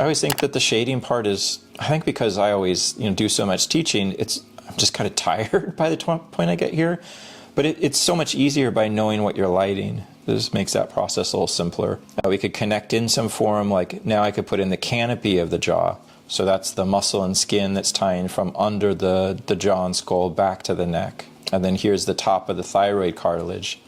I always think that the shading part is, I think because I always do so much teaching, I'm just kind of tired by the point I get here. But it's so much easier by knowing what you're lighting. This makes that process a little simpler. We could connect in some form, like now I could put in the canopy of the jaw. So that's the muscle and skin that's tying from under the jaw and skull back to the neck. And then here's the top of the thyroid cartilage.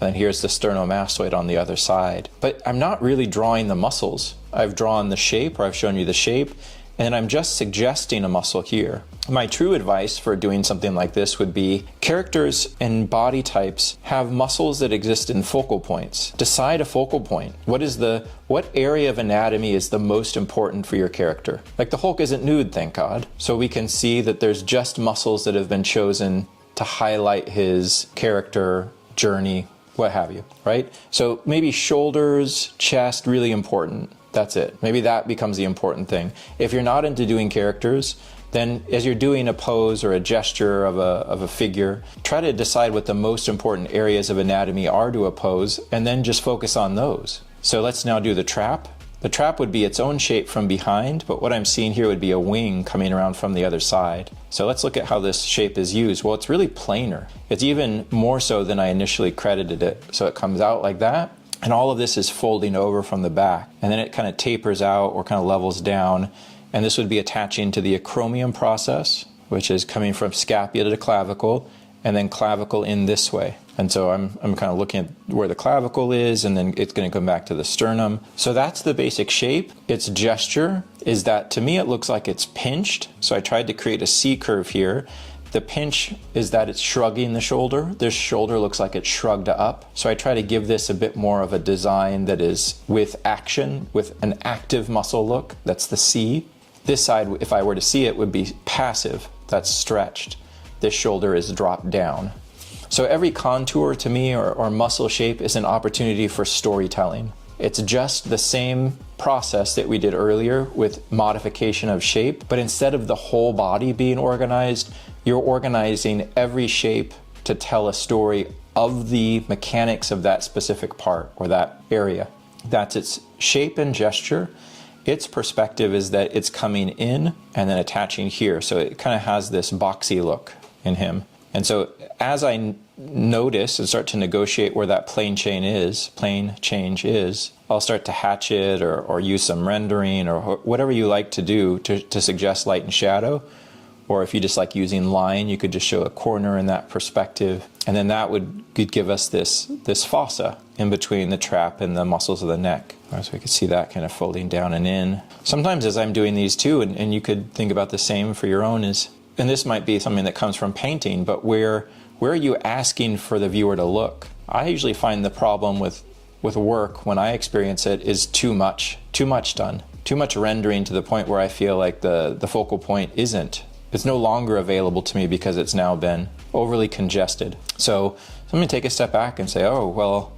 And then here's the sternomastoid on the other side. But I'm not really drawing the muscles. I've drawn the shape, or I've shown you the shape, and I'm just suggesting a muscle here. My true advice for doing something like this would be characters and body types have muscles that exist in focal points. Decide a focal point. What area of anatomy is the most important for your character? Like the Hulk isn't nude, thank God. So we can see that there's just muscles that have been chosen to highlight his character, journey, what have you, right? So maybe shoulders, chest, really important. That's it. Maybe that becomes the important thing. If you're not into doing characters, then as you're doing a pose or a gesture of a figure, try to decide what the most important areas of anatomy are to a pose, and then just focus on those. So let's now do the trap. The trap would be its own shape from behind, but what I'm seeing here would be a wing coming around from the other side. So let's look at how this shape is used. Well, it's really planar. It's even more so than I initially credited it. So it comes out like that, and all of this is folding over from the back, and then it kind of tapers out or kind of levels down, and this would be attaching to the acromion process, which is coming from scapula to clavicle, and then clavicle in this way. And so I'm kind of looking at where the clavicle is, and then it's going to come back to the sternum. So that's the basic shape. Its gesture is that, to me, it looks like it's pinched. So I tried to create a C curve here. The pinch is that it's shrugging the shoulder. This shoulder looks like it's shrugged up. So I try to give this a bit more of a design that is with action, with an active muscle look. That's the C. This side, if I were to see it, would be passive. That's stretched. This shoulder is dropped down. So every contour to me or muscle shape is an opportunity for storytelling. It's just the same process that we did earlier with modification of shape, but instead of the whole body being organized, you're organizing every shape to tell a story of the mechanics of that specific part or that area. That's its shape and gesture. Its perspective is that it's coming in and then attaching here. So it kind of has this boxy look in him. And so as I notice and start to negotiate where that plane change is, I'll start to hatch it or use some rendering or whatever you like to do to suggest light and shadow. Or if you just like using line, you could just show a corner in that perspective. And then that could give us this fossa in between the trap and the muscles of the neck. So we could see that kind of folding down and in. Sometimes as I'm doing these too, and you could think about the same for your own, and this might be something that comes from painting, but where are you asking for the viewer to look? I usually find the problem with work when I experience it is too much done. Too much rendering to the point where I feel like the focal point it's no longer available to me because it's now been overly congested. So I'm going to take a step back and say, oh, well,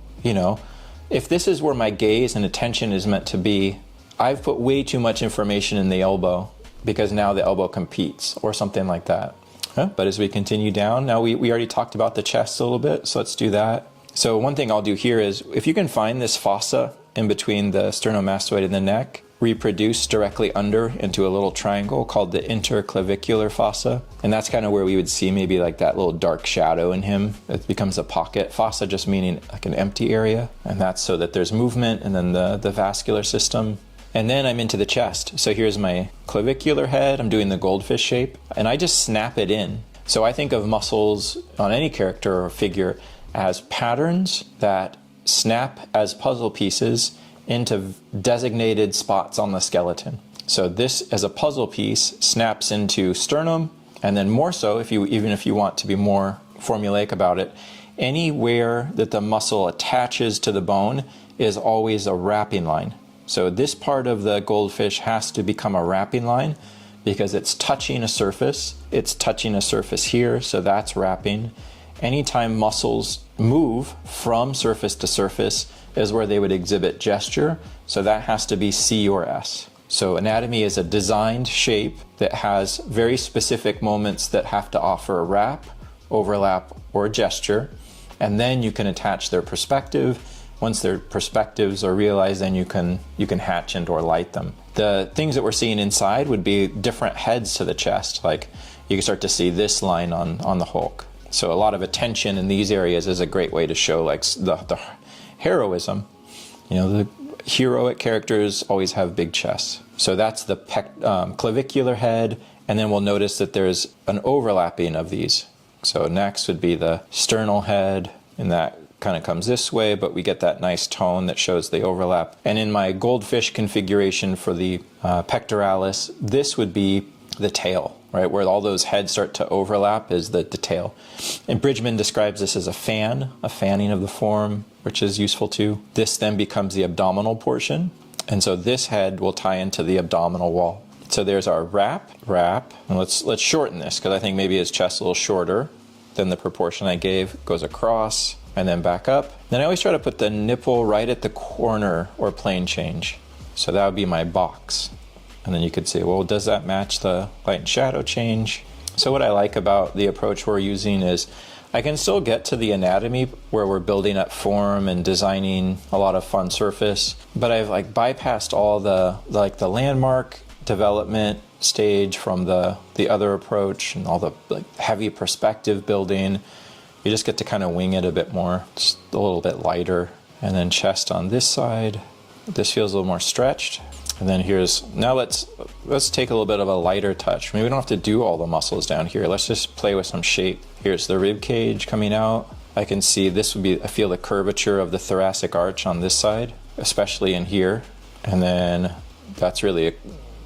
if this is where my gaze and attention is meant to be, I've put way too much information in the elbow because now the elbow competes or something like that. But as we continue down, now we already talked about the chest a little bit, so let's do that. So one thing I'll do here is, if you can find this fossa in between the sternomastoid and the neck, reproduce directly under into a little triangle called the interclavicular fossa. And that's kind of where we would see maybe like that little dark shadow in him. It becomes a pocket. Fossa just meaning like an empty area. And that's so that there's movement, and then the vascular system. And then I'm into the chest. So here's my clavicular head. I'm doing the goldfish shape, and I just snap it in. So I think of muscles on any character or figure as patterns that snap as puzzle pieces into designated spots on the skeleton. So this, as a puzzle piece, snaps into sternum, and then more so, even if you want to be more formulaic about it, anywhere that the muscle attaches to the bone is always a wrapping line. So this part of the goldfish has to become a wrapping line because it's touching a surface. It's touching a surface here, so that's wrapping. Anytime muscles move from surface to surface is where they would exhibit gesture, so that has to be C or S. So anatomy is a designed shape that has very specific moments that have to offer a wrap, overlap, or gesture, and then you can attach their perspective, Once their perspectives are realized, then you can hatch into or light them. The things that we're seeing inside would be different heads to the chest. Like you can start to see this line on the Hulk. So a lot of attention in these areas is a great way to show like the heroism. You know, the heroic characters always have big chests. So that's the clavicular head, and then we'll notice that there's an overlapping of these. So next would be the sternal head, and that kind of comes this way, but we get that nice tone that shows the overlap. And in my goldfish configuration for the pectoralis, this would be the tail, right? Where all those heads start to overlap is the tail. And Bridgman describes this as a fanning of the form, which is useful too. This then becomes the abdominal portion. And so this head will tie into the abdominal wall. So there's our wrap, and let's shorten this because I think maybe his chest's a little shorter than the proportion I gave. Goes across and then back up. Then I always try to put the nipple right at the corner or plane change. So that would be my box. And then you could say, well, does that match the light and shadow change? So what I like about the approach we're using is I can still get to the anatomy where we're building up form and designing a lot of fun surface, but I've like bypassed all the landmark development stage from the other approach and all the like heavy perspective building. You just get to kind of wing it a bit more, just a little bit lighter. And then chest on this side. This feels a little more stretched. And then now let's take a little bit of a lighter touch. Maybe we don't have to do all the muscles down here. Let's just play with some shape. Here's the rib cage coming out. I can see I feel the curvature of the thoracic arch on this side, especially in here. And then that's really a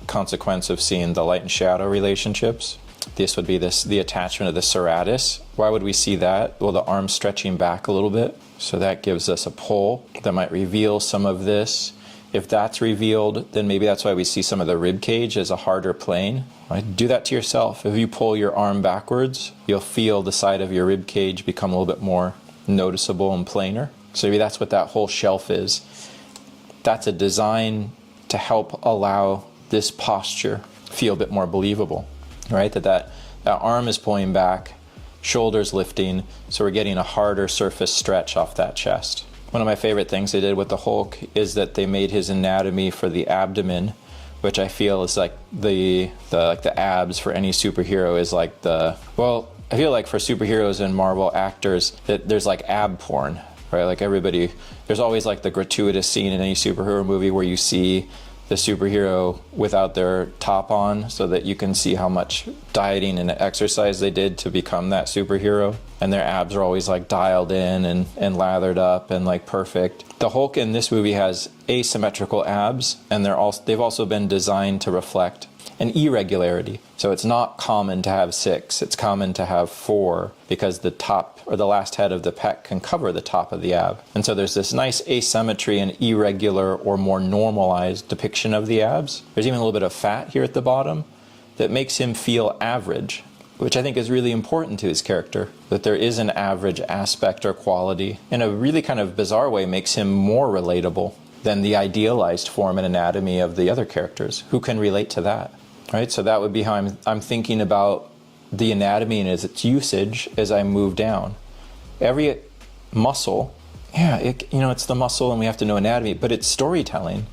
consequence of seeing the light and shadow relationships. This would be the attachment of the serratus. Why would we see that? Well, the arm's stretching back a little bit. So that gives us a pull that might reveal some of this. If that's revealed, then maybe that's why we see some of the rib cage as a harder plane. Right? Do that to yourself. If you pull your arm backwards, you'll feel the side of your rib cage become a little bit more noticeable and planar. So maybe that's what that whole shelf is. That's a design to help allow this posture feel a bit more believable, right? That arm is pulling back, shoulders lifting, so we're getting a harder surface stretch off that chest. One of my favorite things they did with the Hulk is that they made his anatomy for the abdomen, which I feel is like the abs for any superhero is like I feel like for superheroes and Marvel actors that there's like ab porn, right? Like there's always like the gratuitous scene in any superhero movie where you see the superhero without their top on so that you can see how much dieting and exercise they did to become that superhero. And their abs are always like dialed in and lathered up and like perfect. The Hulk in this movie has asymmetrical abs, and they've also been designed to reflect an irregularity. So it's not common to have 6, it's common to have 4 because the top or the last head of the pec can cover the top of the ab. And so there's this nice asymmetry and irregular or more normalized depiction of the abs. There's even a little bit of fat here at the bottom that makes him feel average, which I think is really important to his character, that there is an average aspect or quality. In a really kind of bizarre way, makes him more relatable than the idealized form and anatomy of the other characters. Who can relate to that? Right, so that would be how I'm thinking about the anatomy and its usage as I move down. Every muscle, it's the muscle and we have to know anatomy, but it's storytelling.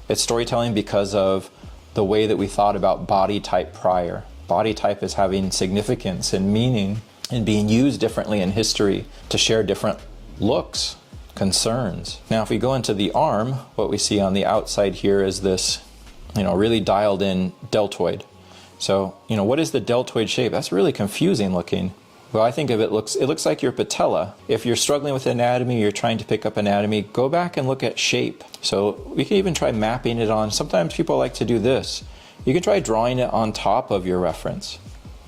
It's storytelling because of the way that we thought about body type prior. Body type is having significance and meaning and being used differently in history to share different looks, concerns. Now, if we go into the arm, what we see on the outside here is this really dialed in deltoid. So, what is the deltoid shape? That's really confusing looking. Well, I think of it looks like your patella. If you're struggling with anatomy, you're trying to pick up anatomy, go back and look at shape. So we can even try mapping it on. Sometimes people like to do this. You can try drawing it on top of your reference.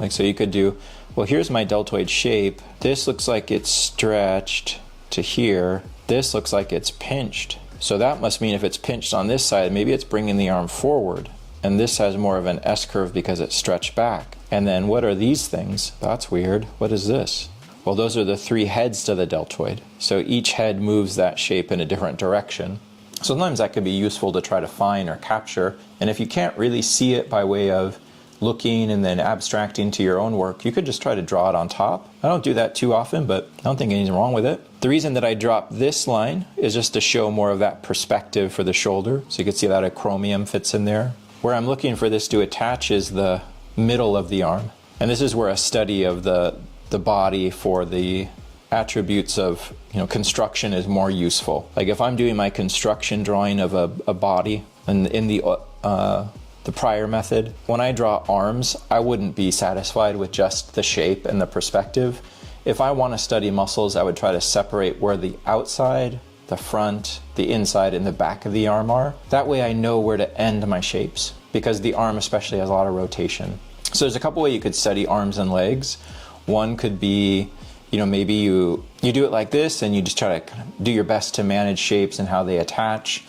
So you could do, well, here's my deltoid shape. This looks like it's stretched to here. This looks like it's pinched. So that must mean if it's pinched on this side, maybe it's bringing the arm forward. And this has more of an S-curve because it's stretched back. And then what are these things? That's weird. What is this? Well, those are the 3 heads to the deltoid. So each head moves that shape in a different direction. Sometimes that could be useful to try to find or capture. And if you can't really see it by way of looking and then abstracting to your own work, you could just try to draw it on top. I don't do that too often, but I don't think anything's wrong with it. The reason that I dropped this line is just to show more of that perspective for the shoulder. So you can see that acromion fits in there. Where I'm looking for this to attach is the middle of the arm. And this is where a study of the body for the attributes of construction is more useful. Like if I'm doing my construction drawing of a body and in the prior method, when I draw arms, I wouldn't be satisfied with just the shape and the perspective. If I want to study muscles, I would try to separate where the outside, the front, the inside, and the back of the arm are. That way I know where to end my shapes, because the arm especially has a lot of rotation. So there's a couple ways you could study arms and legs. One could be, maybe you do it like this and you just try to kind of do your best to manage shapes and how they attach.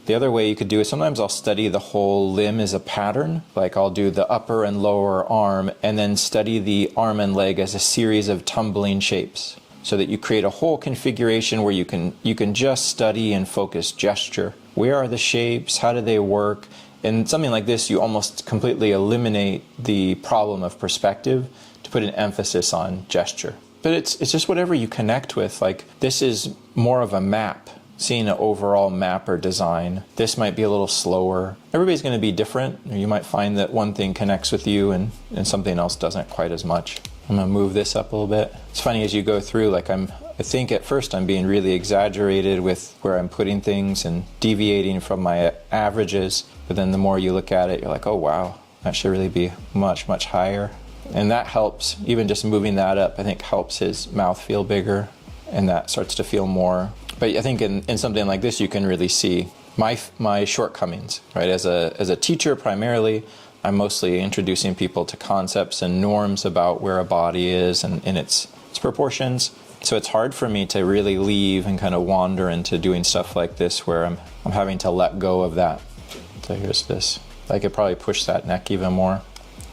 The other way you could do it, sometimes I'll study the whole limb as a pattern. Like I'll do the upper and lower arm and then study the arm and leg as a series of tumbling shapes, so that you create a whole configuration where you can just study and focus gesture. Where are the shapes? How do they work? In something like this, you almost completely eliminate the problem of perspective to put an emphasis on gesture. But it's just whatever you connect with. Like this is more of a map. Seeing an overall map or design. This might be a little slower. Everybody's going to be different. You might find that one thing connects with you and something else doesn't quite as much. I'm going to move this up a little bit. It's funny as you go through, like I think at first I'm being really exaggerated with where I'm putting things and deviating from my averages. But then the more you look at it, you're like, oh wow, that should really be much, much higher. And that helps, even just moving that up, I think helps his mouth feel bigger, and that starts to feel more. But I think in something like this, you can really see my shortcomings, right? As a teacher, primarily, I'm mostly introducing people to concepts and norms about where a body is and in its proportions. So it's hard for me to really leave and kind of wander into doing stuff like this where I'm having to let go of that. So here's this. I could probably push that neck even more.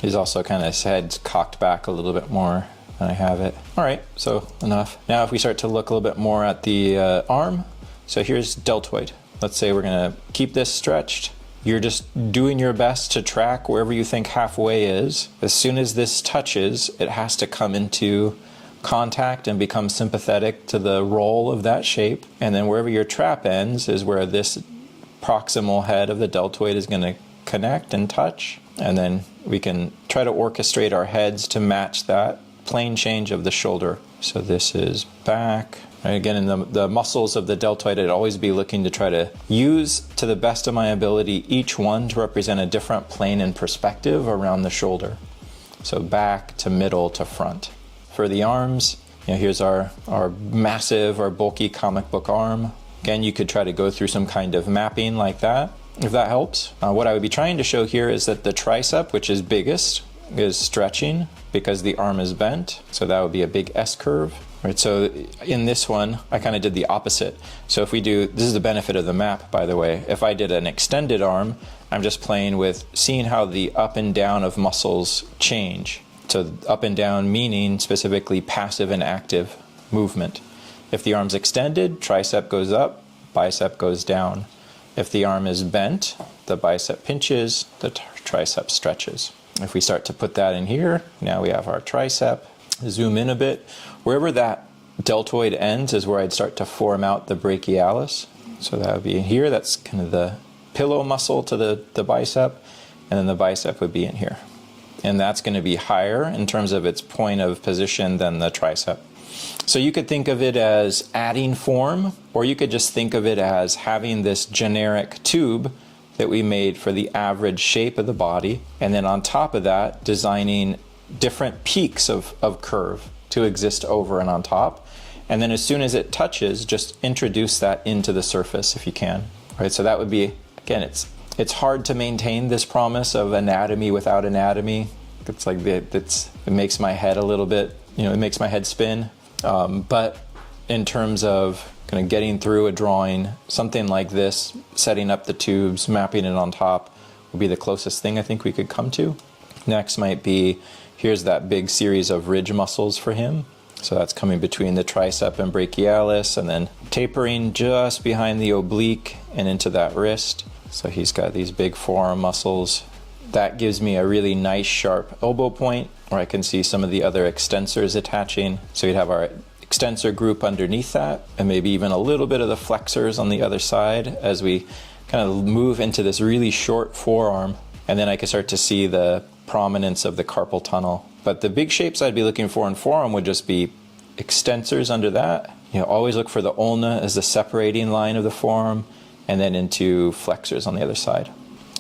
He's also kind of, his head's cocked back a little bit more. I have it. All right, so enough. Now if we start to look a little bit more at the arm, so here's deltoid. Let's say we're gonna keep this stretched. You're just doing your best to track wherever you think halfway is. As soon as this touches, it has to come into contact and become sympathetic to the roll of that shape. And then wherever your trap ends is where this proximal head of the deltoid is gonna connect and touch. And then we can try to orchestrate our heads to match that plane change of the shoulder. So this is back. Right, again, in the muscles of the deltoid, I'd always be looking to try to use, to the best of my ability, each one to represent a different plane and perspective around the shoulder. So back to middle to front. For the arms, here's our massive or bulky comic book arm. Again, you could try to go through some kind of mapping like that, if that helps. What I would be trying to show here is that the tricep, which is biggest, is stretching because the arm is bent. So that would be a big S curve. Right, so in this one, I kind of did the opposite. So if we do, this is the benefit of the map, by the way. If I did an extended arm, I'm just playing with seeing how the up and down of muscles change. So up and down meaning specifically passive and active movement. If the arm's extended, tricep goes up, bicep goes down. If the arm is bent, the bicep pinches, the tricep stretches. If we start to put that in here, now we have our tricep. Zoom in a bit. Wherever that deltoid ends is where I'd start to form out the brachialis. So that would be in here. That's kind of the pillow muscle to the bicep. And then the bicep would be in here. And that's going to be higher in terms of its point of position than the tricep. So you could think of it as adding form, or you could just think of it as having this generic tube that we made for the average shape of the body. And then on top of that, designing different peaks of curve to exist over and on top. And then as soon as it touches, just introduce that into the surface if you can. Right? So that would be, again, it's hard to maintain this promise of anatomy without anatomy. It's like it makes my head a little bit, it makes my head spin. But in terms of kind of getting through a drawing, something like this, setting up the tubes, mapping it on top, would be the closest thing I think we could come to. Next might be, here's that big series of ridge muscles for him. So that's coming between the tricep and brachialis, and then tapering just behind the oblique and into that wrist. So he's got these big forearm muscles. That gives me a really nice sharp elbow point where I can see some of the other extensors attaching. So you'd have our extensor group underneath that, and maybe even a little bit of the flexors on the other side as we kind of move into this really short forearm. And then I can start to see the prominence of the carpal tunnel. But the big shapes I'd be looking for in forearm would just be extensors under that. Always look for the ulna as the separating line of the forearm, and then into flexors on the other side.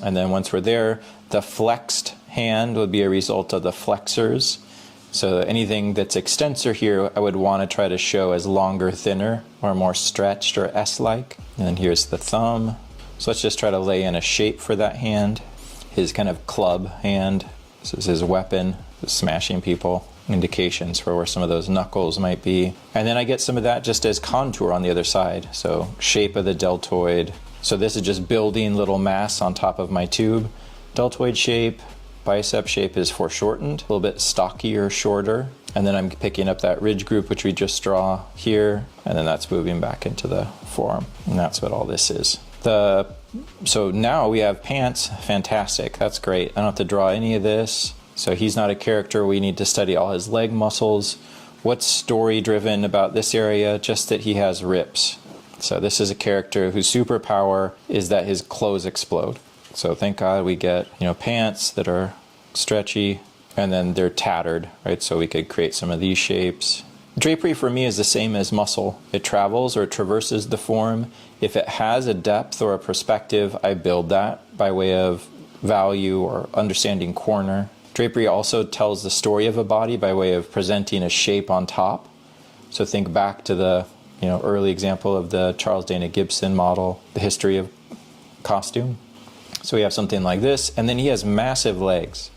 And then once we're there, the flexed hand would be a result of the flexors. So anything that's extensor here, I would want to try to show as longer, thinner, or more stretched or S-like. And then here's the thumb. So let's just try to lay in a shape for that hand. His kind of club hand. This is his weapon, smashing people. Indications for where some of those knuckles might be. And then I get some of that just as contour on the other side. So shape of the deltoid. So this is just building little mass on top of my tube. Deltoid shape, bicep shape is foreshortened, a little bit stockier, shorter. And then I'm picking up that ridge group, which we just draw here. And then that's moving back into the forearm. And that's what all this is. So now we have pants. Fantastic. That's great. I don't have to draw any of this. So he's not a character. We need to study all his leg muscles. What's story driven about this area? Just that he has rips. So this is a character whose superpower is that his clothes explode. So thank God we get, pants that are stretchy and then they're tattered, right? So we could create some of these shapes. Drapery for me is the same as muscle. It travels or traverses the form. If it has a depth or a perspective, I build that by way of value or understanding corner. Drapery also tells the story of a body by way of presenting a shape on top. So think back to the early example of the Charles Dana Gibson model, the history of costume. So we have something like this, and then he has massive legs.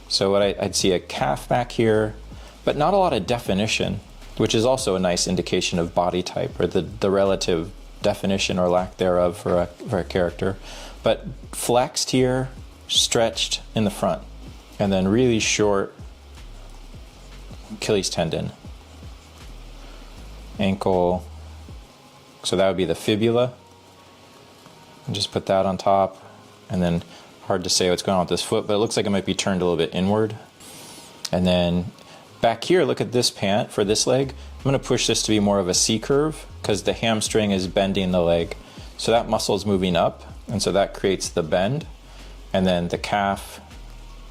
So what I'd see a calf back here, but not a lot of definition, which is also a nice indication of body type, or the relative definition or lack thereof for a character. But flexed here, stretched in the front. And then really short Achilles tendon, ankle. So that would be the fibula. And just put that on top. And then hard to say what's going on with this foot, but it looks like it might be turned a little bit inward. And then back here, look at this pant for this leg. I'm going to push this to be more of a C curve because the hamstring is bending the leg. So that muscle is moving up, and so that creates the bend. And then the calf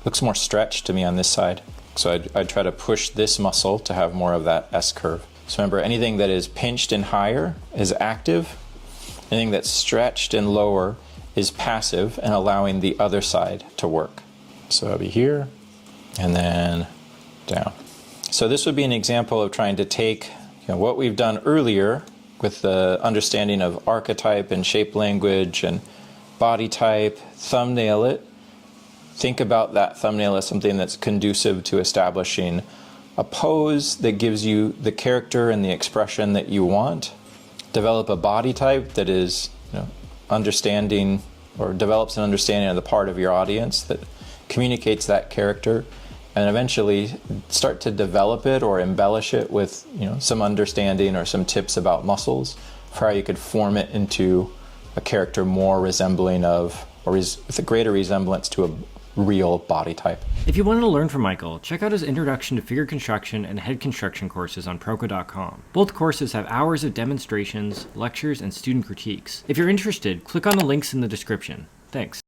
looks more stretched to me on this side. So I'd try to push this muscle to have more of that S curve. So remember, anything that is pinched and higher is active. Anything that's stretched and lower is passive and allowing the other side to work. So I'll be here and then down. So this would be an example of trying to take what we've done earlier with the understanding of archetype and shape language and body type, thumbnail it. Think about that thumbnail as something that's conducive to establishing a pose that gives you the character and the expression that you want. Develop a body type that is understanding or develops an understanding of the part of your audience that communicates that character, and eventually start to develop it or embellish it with some understanding or some tips about muscles for how you could form it into a character more resembling of, or with a greater resemblance to a real body type. If you wanted to learn from Michael, check out his Introduction to Figure Construction and Head Construction courses on Proko.com. Both courses have hours of demonstrations, lectures, and student critiques. If you're interested, click on the links in the description. Thanks.